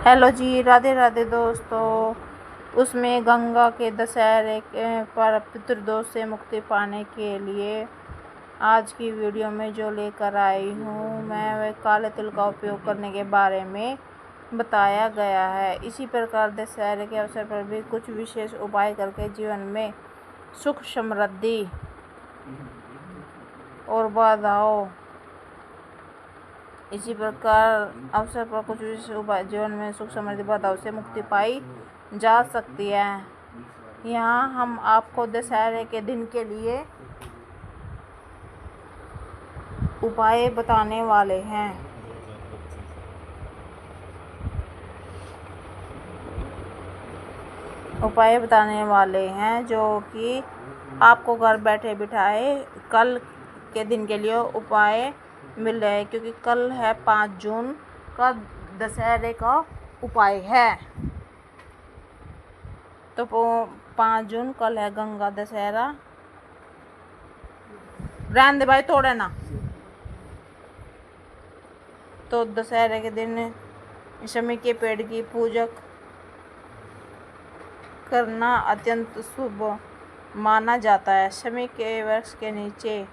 Hello जी, राधे राधे दोस्तों। उसमें गंगा के दशहरे पर पितृदोष से मुक्ति पाने के लिए आज की वीडियो में जो लेकर आई हूँ मैं वह काले तिल का उपयोग करने के बारे में बताया गया है। इसी प्रकार दशहरे के अवसर पर भी कुछ विशेष उपाय करके जीवन में सुख समृद्धि और बाधाओं इसी प्रकार अवसर पर कुछ विशेष उपाय जीवन में सुख समृद्धि बाधाओं से मुक्ति पाई जा सकती है। यहाँ हम आपको दशहरे के दिन के लिए उपाय बताने वाले हैं। जो कि आपको घर बैठे बिठाए कल के दिन के लिए उपाय मिल रहे हैं, क्योंकि कल है 5 जून का दशहरे का उपाय है। तो 5 जून कल है गंगा दशहरा। रहने दे भाई, तोड़े ना। तो दशहरे के दिन शमी के पेड़ की पूजा करना अत्यंत शुभ माना जाता है। शमी के वृक्ष के नीचे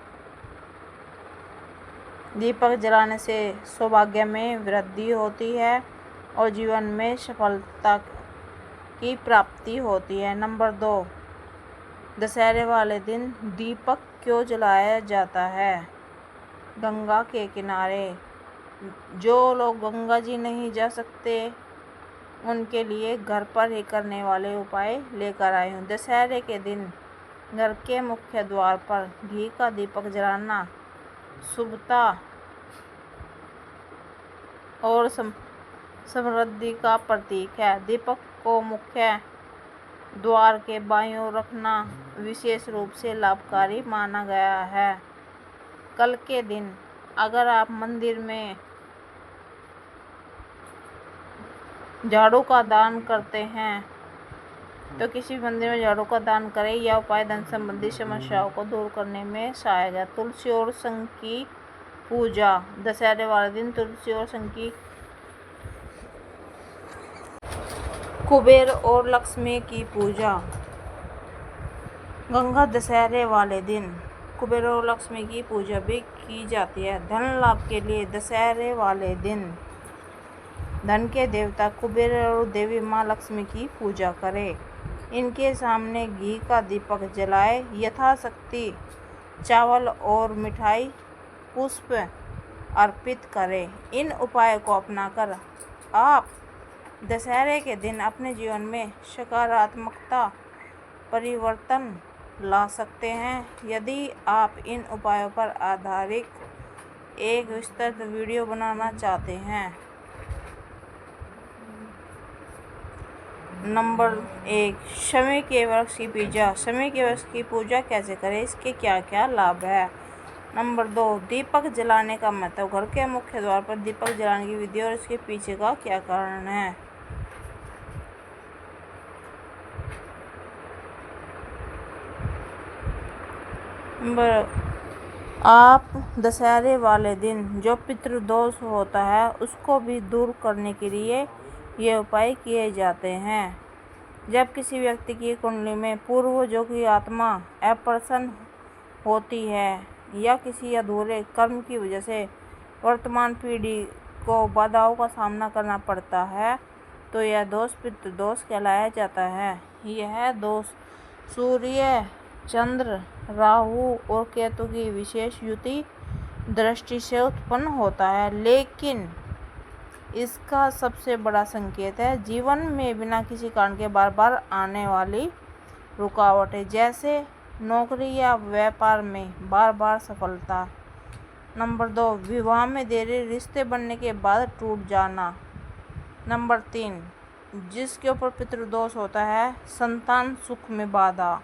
दीपक जलाने से सौभाग्य में वृद्धि होती है और जीवन में सफलता की प्राप्ति होती है। नंबर 2, दशहरे वाले दिन दीपक क्यों जलाया जाता है? गंगा के किनारे जो लोग गंगा जी नहीं जा सकते उनके लिए घर पर ही करने वाले उपाय लेकर आई हूँ। दशहरे के दिन घर के मुख्य द्वार पर घी का दीपक जलाना शुभता और समृद्धि का प्रतीक है। दीपक को मुख्य द्वार के बाईं ओर रखना विशेष रूप से लाभकारी माना गया है। कल के दिन अगर आप मंदिर में झाड़ू का दान करते हैं तो किसी मंदिर में झाड़ू का दान करें। यह उपाय धन संबंधी समस्याओं को दूर करने में सहायक है। तुलसी और शंख की पूजा। दशहरे वाले दिन तुलसी और शंख की कुबेर और लक्ष्मी की पूजा। गंगा दशहरे वाले दिन कुबेर और लक्ष्मी की पूजा भी की जाती है। धन लाभ के लिए दशहरे वाले दिन धन के देवता कुबेर और देवी माँ लक्ष्मी की पूजा करें। इनके सामने घी का दीपक जलाए। यथाशक्ति चावल और मिठाई पुष्प अर्पित करें। इन उपायों को अपनाकर आप दशहरे के दिन अपने जीवन में सकारात्मकता परिवर्तन ला सकते हैं। यदि आप इन उपायों पर आधारित एक विस्तृत वीडियो बनाना चाहते हैं। नंबर 1, शमी के वृक्ष की पूजा। शमी के वृक्ष की पूजा कैसे करें, इसके क्या क्या लाभ है? नंबर 2, दीपक जलाने का महत्व। घर के मुख्य द्वार पर दीपक जलाने की विधि और इसके पीछे का क्या कारण है? नंबर, आप दशहरे वाले दिन जो पितृदोष होता है उसको भी दूर करने के लिए ये उपाय किए जाते हैं। जब किसी व्यक्ति की कुंडली में पूर्वजों की आत्मा अप्रसन्न होती है या किसी अधूरे कर्म की वजह से वर्तमान पीढ़ी को बाधाओं का सामना करना पड़ता है तो यह दोष पितृदोष कहलाया जाता है। यह दोष सूर्य, चंद्र, राहु और केतु की विशेष युति दृष्टि से उत्पन्न होता है, लेकिन इसका सबसे बड़ा संकेत है जीवन में बिना किसी कारण के बार बार आने वाली रुकावटें, जैसे नौकरी या व्यापार में बार बार सफलता। नंबर 2, विवाह में देरी, रिश्ते बनने के बाद टूट जाना। नंबर 3, जिसके ऊपर पितृदोष होता है संतान सुख में बाधा।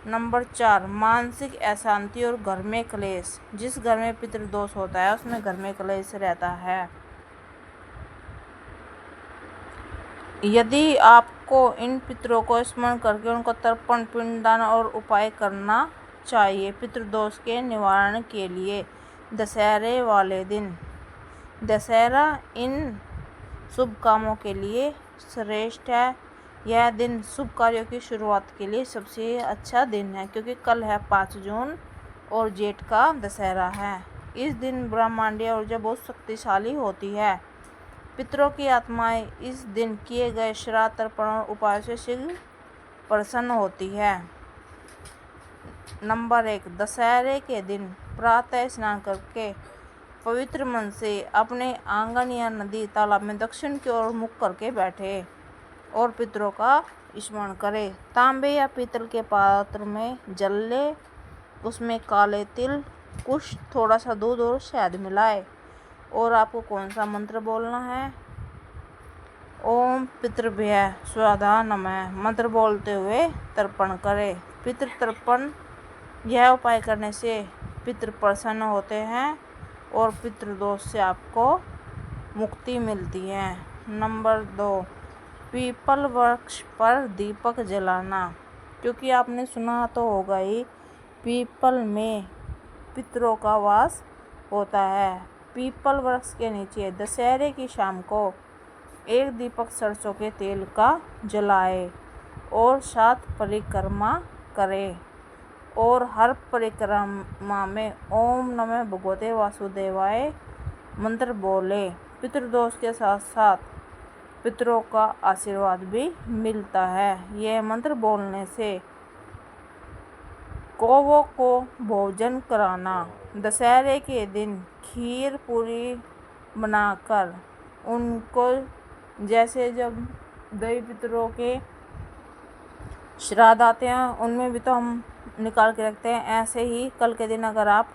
नंबर 4, मानसिक अशांति और घर में क्लेश। जिस घर में पितृदोष होता है उसमें घर में क्लेश रहता है। यदि आपको इन पितरों को स्मरण करके उनको तर्पण, पिंडदान और उपाय करना चाहिए पितृदोष के निवारण के लिए दशहरे वाले दिन। दशहरा इन शुभ कामों के लिए श्रेष्ठ है। यह दिन शुभ कार्यों की शुरुआत के लिए सबसे अच्छा दिन है, क्योंकि कल है 5 जून और जेठ का दशहरा है। इस दिन ब्रह्मांडीय ऊर्जा बहुत शक्तिशाली होती है। पितरों की आत्माएं इस दिन किए गए श्राद्ध, तर्पण और उपायों से शीघ्र प्रसन्न होती है। नंबर 1, दशहरे के दिन प्रातः स्नान करके पवित्र मन से अपने आंगन या नदी, तालाब में दक्षिण की ओर मुख करके बैठे और पितरों का स्मरण करें। तांबे या पीतल के पात्र में जल ले, उसमें काले तिल, कुछ थोड़ा सा दूध और शहद मिलाए और आपको कौन सा मंत्र बोलना है? ओम पितृभ्यः स्वधा नमः मंत्र बोलते हुए तर्पण करें। पितृ तर्पण, यह उपाय करने से पितृ प्रसन्न होते हैं और पितृदोष से आपको मुक्ति मिलती है। नंबर 2, पीपल वृक्ष पर दीपक जलाना, क्योंकि आपने सुना तो होगा ही, पीपल में पितरों का वास होता है। पीपल वृक्ष के नीचे दशहरे की शाम को एक दीपक सरसों के तेल का जलाए और 7 परिक्रमा करे और हर परिक्रमा में ओम नमः भगवते वासुदेवाय मंत्र बोले। पितृदोष के साथ साथ पितरों का आशीर्वाद भी मिलता है। यह मंत्र बोलने से कौवों को भोजन कराना। दशहरे के दिन खीर पूरी बनाकर उनको, जैसे जब देवी पितरों के श्राद्ध आते हैं उनमें भी तो हम निकाल के रखते हैं, ऐसे ही कल के दिन अगर आप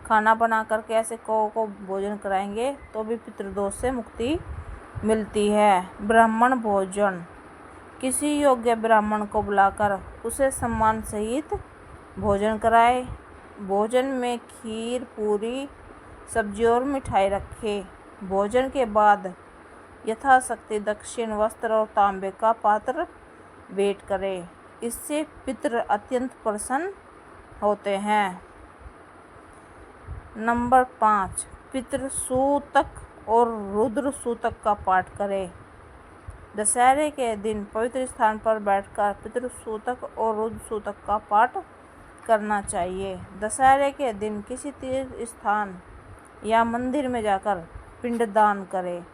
खाना बना करके ऐसे कौवों को भोजन कराएंगे तो भी पितृदोष से मुक्ति मिलती है। ब्राह्मण भोजन, किसी योग्य ब्राह्मण को बुलाकर उसे सम्मान सहित भोजन कराए। भोजन में खीर, पूरी, सब्जी और मिठाई रखे। भोजन के बाद यथाशक्ति दक्षिण, वस्त्र और तांबे का पात्र भेंट करें। इससे पितृ अत्यंत प्रसन्न होते हैं। नंबर 5, पितृ सूतक और रुद्र सूतक का पाठ करें। दशहरे के दिन पवित्र स्थान पर बैठकर पितृ सूतक और रुद्र सूतक का पाठ करना चाहिए। दशहरे के दिन किसी तीर्थ स्थान या मंदिर में जाकर पिंडदान करें।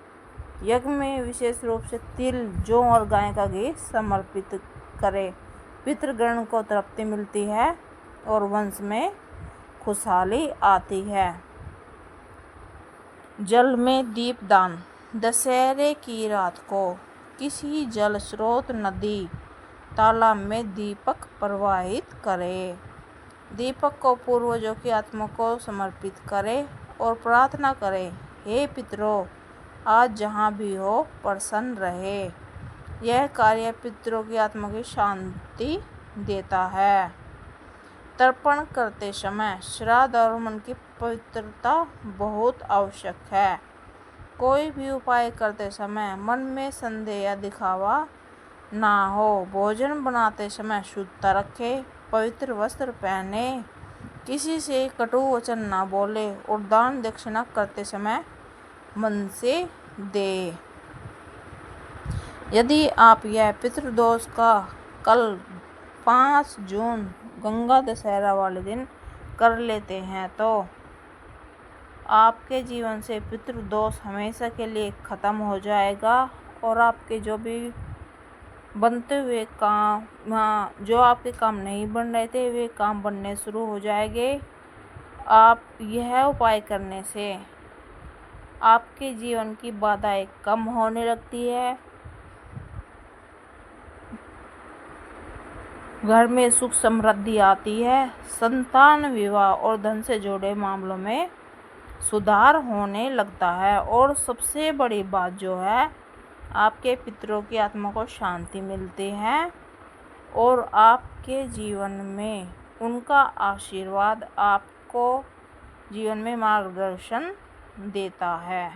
यज्ञ में विशेष रूप से तिल, जौ और गाय का घी समर्पित करें। पितृगण को तृप्ति मिलती है और वंश में खुशहाली आती है। जल में दीपदान, दशहरे की रात को किसी जल स्रोत, नदी, तालाब में दीपक प्रवाहित करें। दीपक को पूर्वजों की आत्मा को समर्पित करें और प्रार्थना करें, हे पितरों, आज जहाँ भी हो प्रसन्न रहे। यह कार्य पितरों की आत्मा की शांति देता है। तर्पण करते समय श्राद्ध और मन की पवित्रता बहुत आवश्यक है। कोई भी उपाय करते समय मन में संदेह या दिखावा ना हो। भोजन बनाते समय शुद्धता रखें, पवित्र वस्त्र पहने, किसी से कटु वचन ना बोले और दान दक्षिणा करते समय मन से दे। यदि आप यह पितृदोष का कल 5 जून गंगा दशहरा वाले दिन कर लेते हैं तो आपके जीवन से पितृदोष हमेशा के लिए ख़त्म हो जाएगा और आपके जो भी बनते हुए काम, जो आपके काम नहीं बन रहे थे वे काम बनने शुरू हो जाएंगे। आप यह उपाय करने से आपके जीवन की बाधाएं कम होने लगती है। घर में सुख समृद्धि आती है। संतान, विवाह और धन से जुड़े मामलों में सुधार होने लगता है और सबसे बड़ी बात जो है, आपके पितरों की आत्मा को शांति मिलती है और आपके जीवन में उनका आशीर्वाद आपको जीवन में मार्गदर्शन देता है।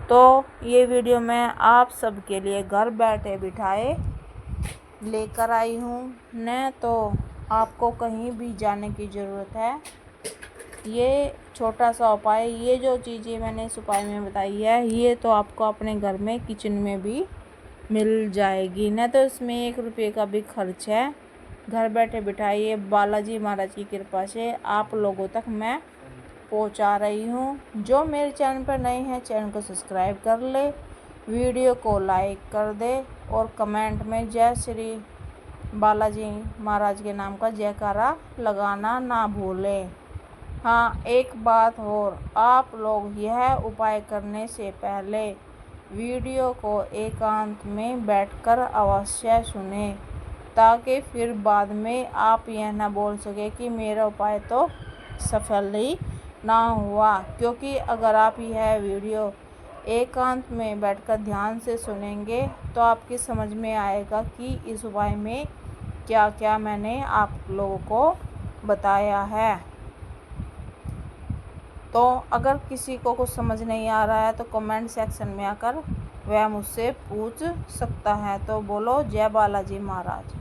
तो ये वीडियो मैं आप सबके लिए घर बैठे बिठाए लेकर आई हूँ, न तो आपको कहीं भी जाने की ज़रूरत है ये छोटा सा उपाय, ये जो चीज़ें मैंने इस उपाय में बताई है, ये तो आपको अपने घर में किचन में भी मिल जाएगी, न तो इसमें 1 रुपये का भी खर्च है। घर बैठे बिठाइए, बालाजी महाराज की कृपा से आप लोगों तक मैं पहुंचा रही हूं। जो मेरे चैनल पर नए हैं, चैनल को सब्सक्राइब कर ले, वीडियो को लाइक कर दे और कमेंट में जय श्री बालाजी महाराज के नाम का जयकारा लगाना ना भूलें। हाँ, एक बात और, आप लोग यह उपाय करने से पहले वीडियो को एकांत में बैठकर अवश्य सुनें, ताकि फिर बाद में आप यह ना बोल सके कि मेरा उपाय तो सफल ही ना हुआ। क्योंकि अगर आप यह वीडियो एकांत में बैठकर ध्यान से सुनेंगे तो आपकी समझ में आएगा कि इस उपाय में क्या क्या मैंने आप लोगों को बताया है। तो अगर किसी को कुछ समझ नहीं आ रहा है तो कमेंट सेक्शन में आकर वह मुझसे पूछ सकता है। तो बोलो जय बालाजी महाराज।